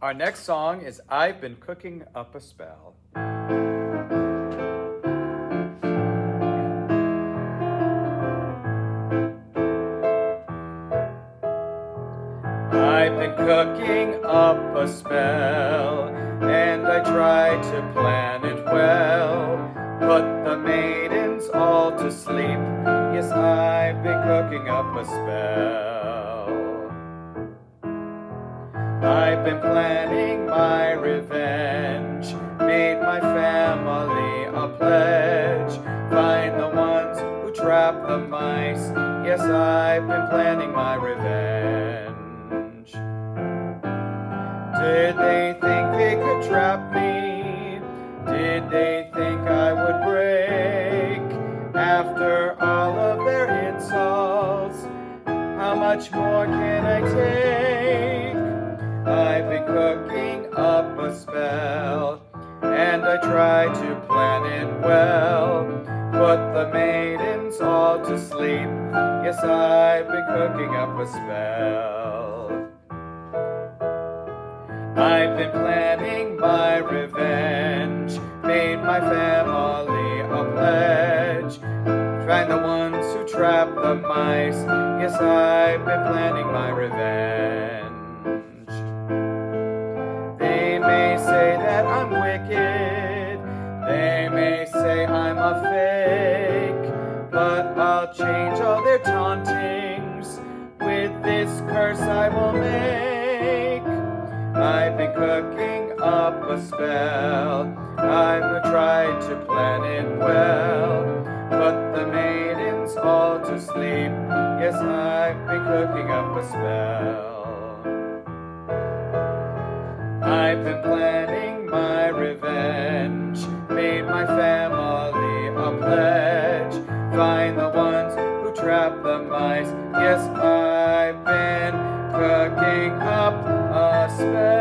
Our next song is I've Been Cooking Up a Spell. I've been cooking up a spell, and I tried to plan it well. Put the maidens all to sleep. Yes, I've been cooking up a spell. I've been planning my revenge, made my family a pledge. Find the ones who trap the mice. Yes, I've been planning my revenge. Did they think they could trap me? Did they think I would break? After all of their insults, how much more can I take? I've been cooking up a spell, and I tried to plan it well. Put the maidens all to sleep. Yes, I've been cooking up a spell. I've been planning my revenge, made my family a pledge. Find the ones who trap the mice. Yes, I've been planning my revenge. They may say that I'm wicked, they may say I'm a fake, but I'll change all their tauntings. With this curse I will make. I've been cooking up a spell, I've tried to plan it well. Put the maidens all to sleep. Yes, I've been cooking up a spell. I've been planning my revenge, made my family a pledge. Find the ones who trap the mice. Yes, I've been cooking up a spell.